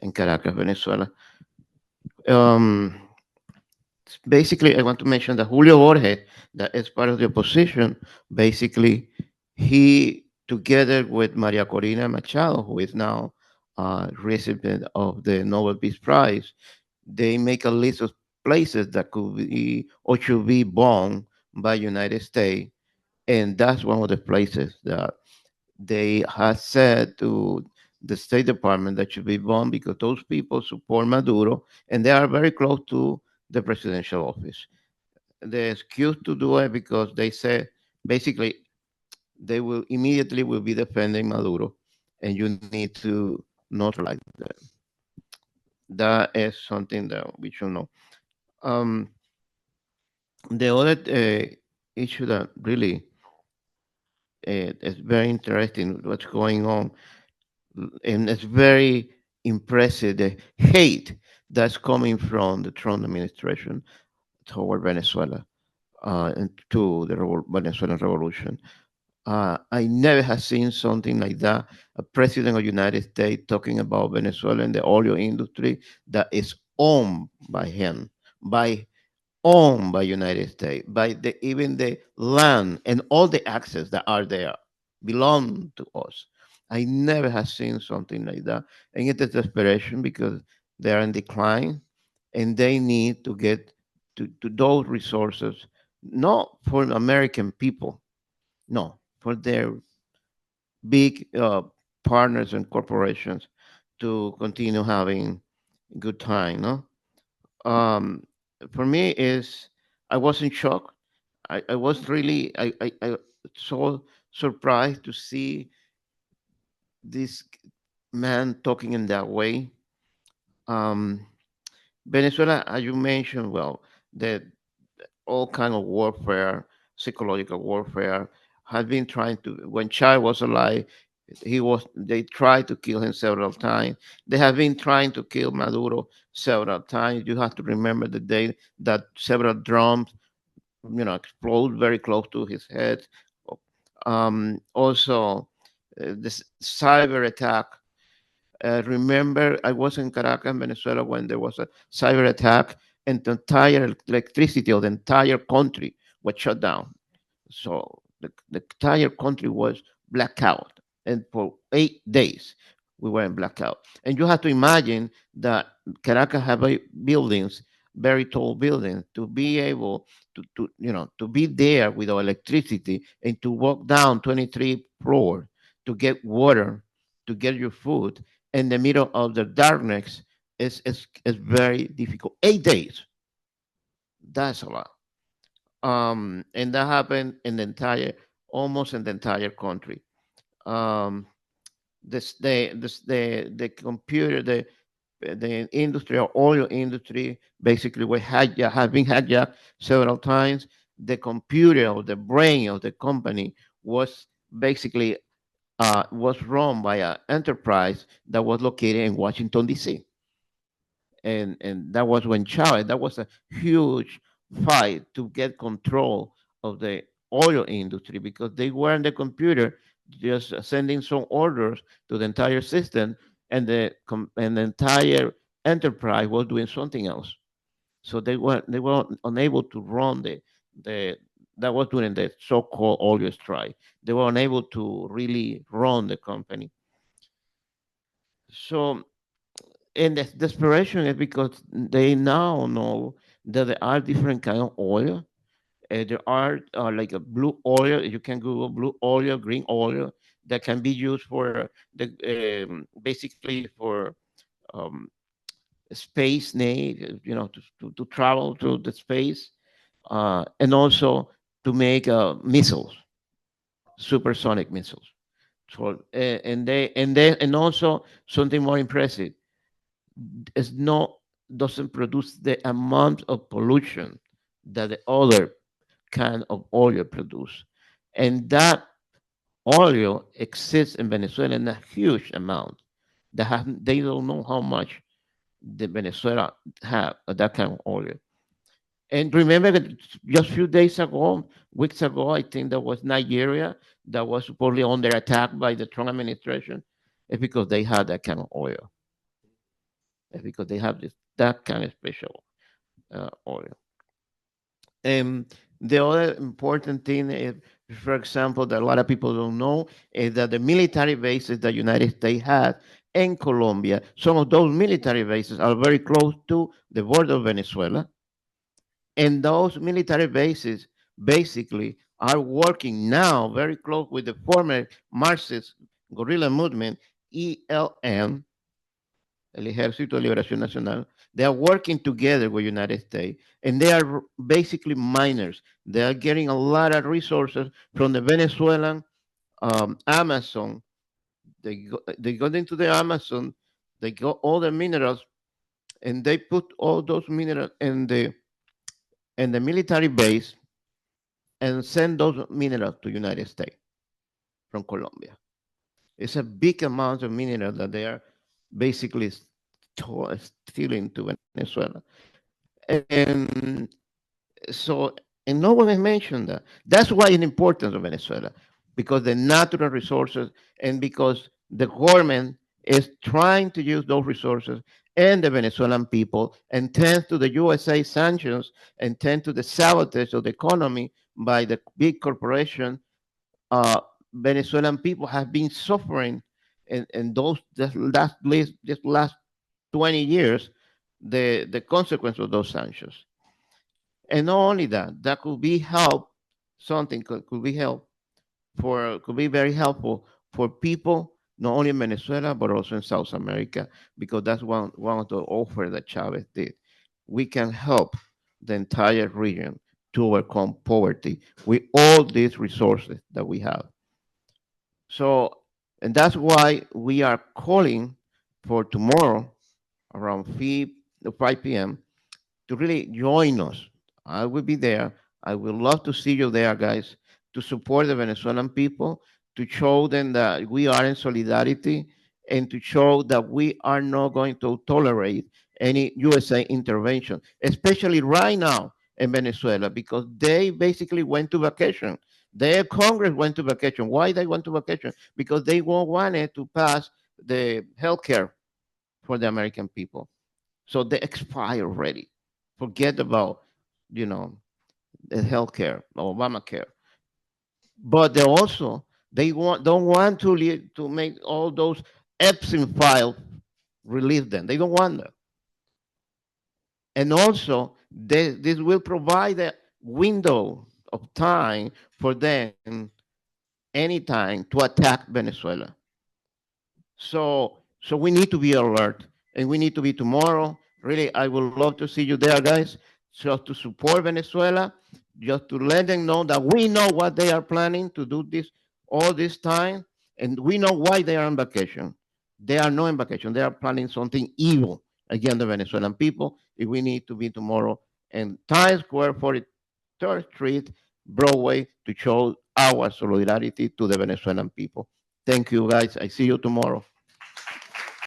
in Caracas, Venezuela. Um, Basically, I want to mention that Julio Borges, that is part of the opposition, basically, he, together with Maria Corina Machado, who is now recipient of the Nobel Peace Prize, they make a list of places that could be or should be bombed by United States, and that's one of the places that they have said to the State Department that should be bombed because those people support Maduro and they are very close to the presidential office. The excuse to do it because they say basically they will immediately will be defending Maduro, and you need to not like that. That is something that we should know. Um, the other issue that really is very interesting, what's going on, and it's very impressive the hate that's coming from the Trump administration toward Venezuela and to the Venezuelan revolution. I never have seen something like that. A president of the United States talking about Venezuela and the oil industry that is owned by him, by owned by United States, by the even the land and all the access that are there belong to us. I never have seen something like that. And it is desperation because they are in decline and they need to get to those resources, not for American people, no, for their big partners and corporations to continue having good time, no? um, for me is I was in shock. I was really I so surprised to see this man talking in that way. Um, Venezuela, as you mentioned, well, the all kind of warfare, psychological warfare, has been trying to. When Chai was alive, he was. They tried to kill him several times. They have been trying to kill Maduro several times. You have to remember the day that several drums, explode very close to his head. Also, this cyber attack. Remember, I was in Caracas, Venezuela, when there was a cyber attack, and the entire electricity of the entire country was shut down. So the entire country was blackout, and for 8 days we were in blackout. And you have to imagine that Caracas have buildings, very tall buildings, to be able to be there without electricity and to walk down 23 floors to get water, to get your food in the middle of the darkness is very difficult. 8 days, that's a lot. And that happened in the entire, almost in the entire country. Um, the computer, the industry or oil industry basically were hijacked, have been hijacked several times. The computer or the brain of the company was basically was run by an enterprise that was located in Washington D.C. And that was when Chavez. That was a huge fight to get control of the oil industry because they were in the computer just sending some orders to the entire system, and the entire enterprise was doing something else. So they were unable to run the that was during the so-called oil strike. They were unable to really run the company. So, and the desperation is because they now know that there are different kind of oil. There are like a blue oil. You can Google blue oil, green oil that can be used for the basically for um, space need, to travel to the space, and also to make missiles, supersonic missiles. So, and also something more impressive is not doesn't produce the amount of pollution that the other kind of oil produce, and that oil exists in Venezuela in a huge amount. They don't know how much the Venezuela have that kind of oil. And remember that just a few days ago, weeks ago, I think that was Nigeria that was supposedly under attack by the Trump administration. It's because they had that kind of oil. because they have this that kind of special oil. And the other important thing is, for example, that a lot of people don't know is that the military bases the United States has in Colombia, some of those military bases are very close to the border of Venezuela. And those military bases basically are working now very close with the former Marxist guerrilla movement, ELN, El Ejército de Liberación Nacional. They are working together with United States, and they are basically miners. They are getting a lot of resources from the Venezuelan Amazon. They go into the Amazon, they got all the minerals, and they put all those minerals in the military base and send those minerals to United States from Colombia. It's a big amount of minerals that they are basically stealing to Venezuela. And so, and no one has mentioned that. That's why it's important of Venezuela, because the natural resources and because the government is trying to use those resources and the Venezuelan people and tends to the USA sanctions and tend to the sabotage of the economy by the big corporation. uh, Venezuelan people have been suffering in those this last 20 years the consequence of those sanctions. And not only that, that could be help something could be help for could be very helpful for people not only in Venezuela but also in South America, because that's one of the offers that Chavez did. We can help the entire region to overcome poverty with all these resources that we have. So, and that's why we are calling for tomorrow around 5 p.m. to really join us. I will be there. I would love to see you there, guys, to support the Venezuelan people, to show them that we are in solidarity, and to show that we are not going to tolerate any USA intervention, especially right now in Venezuela, because they basically went to vacation. Their Congress went to vacation. Why they went to vacation? Because they wanted to pass the health care for the American people. So they expire already. Forget about, you know, the healthcare, Obamacare. But they also don't want to make all those Epstein files release them. They don't want that. And also, this will provide a window of time for them anytime to attack Venezuela. So we need to be alert, and we need to be tomorrow. Really, I would love to see you there, guys, just to support Venezuela, just to let them know that we know what they are planning to do this all this time, and we know why they are on vacation. They are not on vacation. They are planning something evil against the Venezuelan people. If we need to be tomorrow in Times Square, 43rd Street, Broadway, to show our solidarity to the Venezuelan people. Thank you, guys. I see you tomorrow.